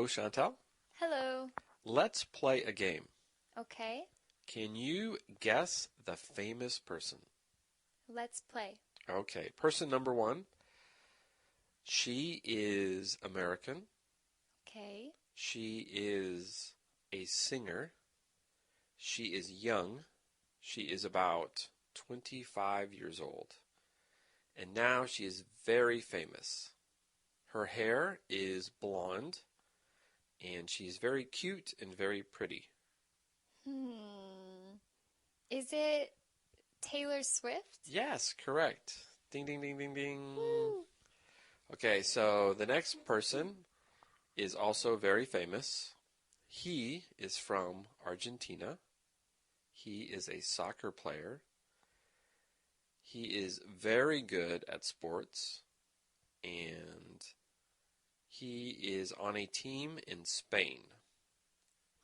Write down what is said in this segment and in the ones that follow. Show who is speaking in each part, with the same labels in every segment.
Speaker 1: Chantal.
Speaker 2: Hello.
Speaker 1: Let's play a game.
Speaker 2: Okay,
Speaker 1: Can you guess the famous person?
Speaker 2: let's play.
Speaker 1: Okay, person number one. She is American.
Speaker 2: Okay,
Speaker 1: She is a singer. She is young. She is about 25 years old. And now she is very famous. Her hair is blonde, and she's very cute and very pretty.
Speaker 2: Is it Taylor Swift?
Speaker 1: Yes, correct. Ding, ding, ding, ding, ding.
Speaker 2: Woo.
Speaker 1: Okay, so the next person is also very famous. He is from Argentina. He is a soccer player. He is very good at sports, and he is on a team in Spain.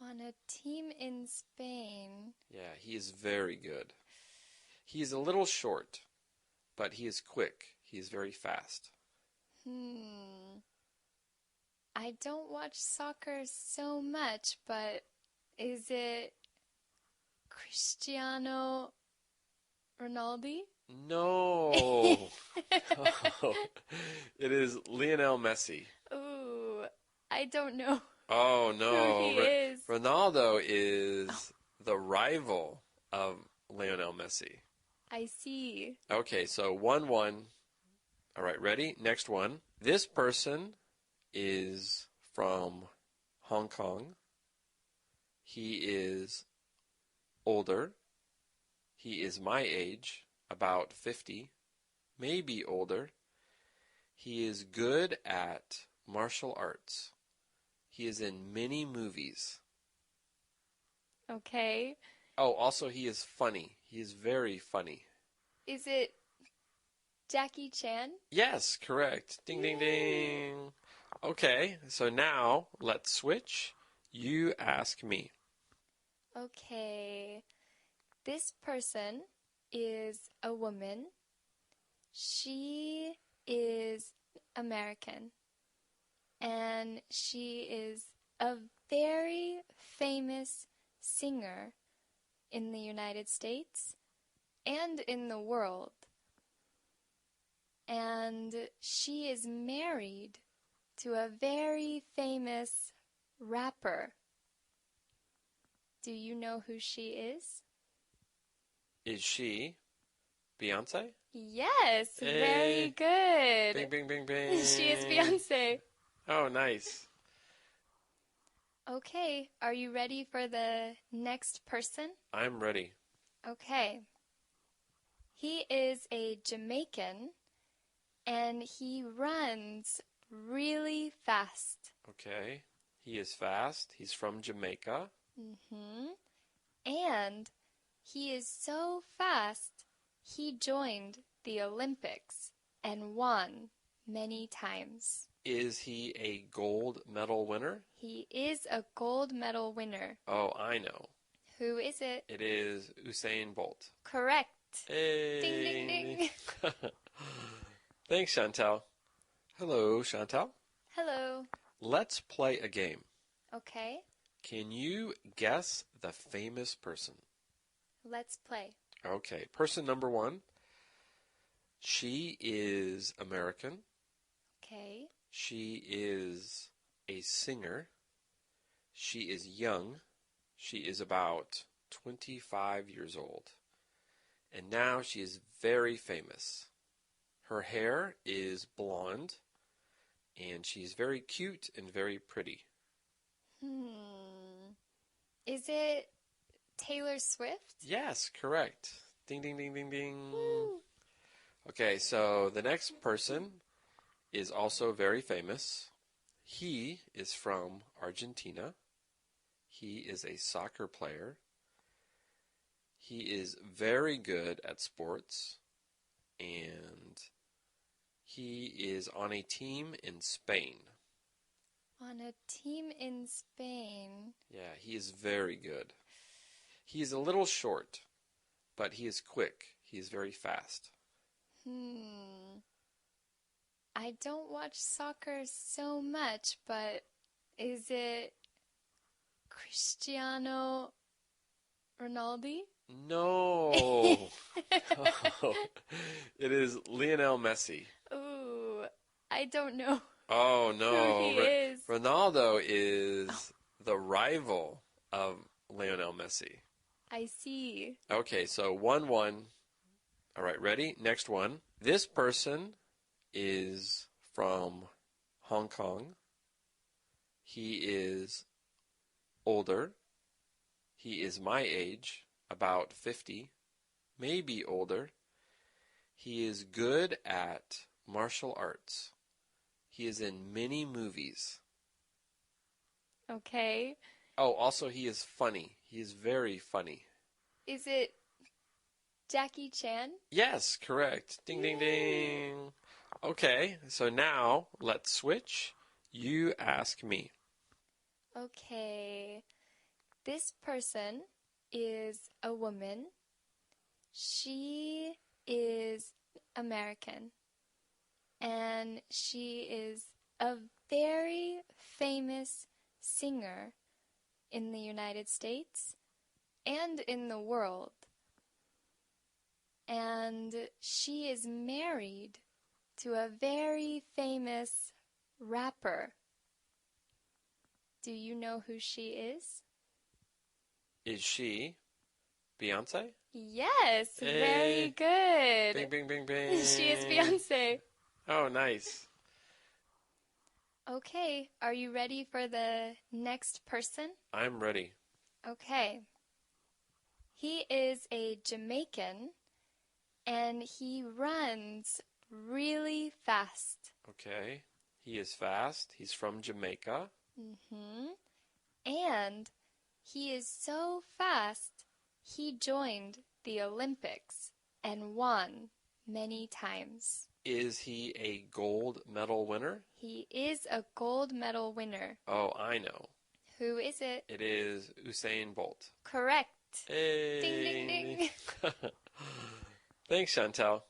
Speaker 2: On a team in Spain.
Speaker 1: Yeah, he is very good. He is a little short, but he is quick. He is very fast.
Speaker 2: I don't watch soccer so much, but is it Cristiano Ronaldo?
Speaker 1: No. Oh, it is Lionel Messi.
Speaker 2: Ooh, I don't know
Speaker 1: Oh no.
Speaker 2: who he is.
Speaker 1: Ronaldo is the rival of Lionel Messi.
Speaker 2: I see.
Speaker 1: Okay, so 1-1. All right, ready? Next one. This person is from Hong Kong. He is older. He is my age, about 50, maybe older. He is good at martial arts. He is in many movies.
Speaker 2: Okay.
Speaker 1: Oh, also he is funny. He is very funny.
Speaker 2: Is it Jackie Chan?
Speaker 1: Yes, correct. Ding, ding, ding. Okay, so now let's switch. You ask me.
Speaker 2: Okay. This person is a woman. She is American. And she is a very famous singer in the United States and in the world. And she is married to a very famous rapper. Do you know who she is?
Speaker 1: Is she Beyonce?
Speaker 2: Yes, very
Speaker 1: Hey.
Speaker 2: good.
Speaker 1: Bing, bing, bing, bing.
Speaker 2: She is Beyonce.
Speaker 1: Oh, nice.
Speaker 2: Okay, are you ready for the next person?
Speaker 1: I'm ready.
Speaker 2: Okay. He is a Jamaican and he runs really fast.
Speaker 1: Okay. He is fast. He's from Jamaica.
Speaker 2: And he is so fast, he joined the Olympics and won many times.
Speaker 1: Is he a gold medal winner?
Speaker 2: He is a gold medal winner.
Speaker 1: Oh, I know.
Speaker 2: Who is it?
Speaker 1: It is Usain Bolt.
Speaker 2: Correct.
Speaker 1: Hey.
Speaker 2: Ding, ding, ding.
Speaker 1: Thanks, Chantal. Hello, Chantal.
Speaker 2: Hello.
Speaker 1: Let's play a game.
Speaker 2: Okay,
Speaker 1: Can you guess the famous person?
Speaker 2: let's play.
Speaker 1: Okay, person number one. She is American.
Speaker 2: Okay,
Speaker 1: She is a singer. She is young. She is about 25 years old. And now she is very famous. Her hair is blonde, and she's very cute and very pretty.
Speaker 2: is it Taylor Swift?
Speaker 1: Yes, correct. Ding, ding, ding, ding, ding.
Speaker 2: Woo.
Speaker 1: Okay, so the next person is also very famous. He is from Argentina. He is a soccer player. He is very good at sports, and he is on a team in Spain.
Speaker 2: On a team in Spain.
Speaker 1: Yeah, he is very good. He is a little short, but he is quick. He is very fast.
Speaker 2: I don't watch soccer so much, but Is it Cristiano Ronaldo?
Speaker 1: No. Oh, it is Lionel Messi.
Speaker 2: Ooh, I don't know
Speaker 1: Oh,
Speaker 2: who
Speaker 1: no.
Speaker 2: he is.
Speaker 1: Ronaldo is the rival of Lionel Messi.
Speaker 2: I see.
Speaker 1: Okay, so 1-1. All right, ready? Next one. This person is from Hong Kong. He is older. He is my age, about 50, maybe older. He is good at martial arts. He is in many movies.
Speaker 2: Okay.
Speaker 1: Oh, also he is funny. He is very funny.
Speaker 2: Is it Jackie Chan?
Speaker 1: Yes, correct. Ding, ding, ding. Okay, so now let's switch. You ask me.
Speaker 2: Okay. This person is a woman. She is American. And she is a very famous singer in the United States and in the world. And she is married to a very famous rapper. Do you know who she is?
Speaker 1: Is she Beyonce?
Speaker 2: Yes, very
Speaker 1: Hey.
Speaker 2: good.
Speaker 1: Bing, bing, bing, bing.
Speaker 2: She is Beyonce.
Speaker 1: Oh, nice.
Speaker 2: Okay, are you ready for the next person?
Speaker 1: I'm ready.
Speaker 2: Okay. He is a Jamaican and he runs really fast.
Speaker 1: Okay. He is fast. He's from Jamaica.
Speaker 2: And he is so fast, he joined the Olympics and won many times.
Speaker 1: Is he a gold medal winner?
Speaker 2: He is a gold medal winner.
Speaker 1: Oh, I know.
Speaker 2: Who is it?
Speaker 1: It is Usain Bolt.
Speaker 2: Correct.
Speaker 1: Hey.
Speaker 2: Ding, ding, ding.
Speaker 1: Thanks, Chantel.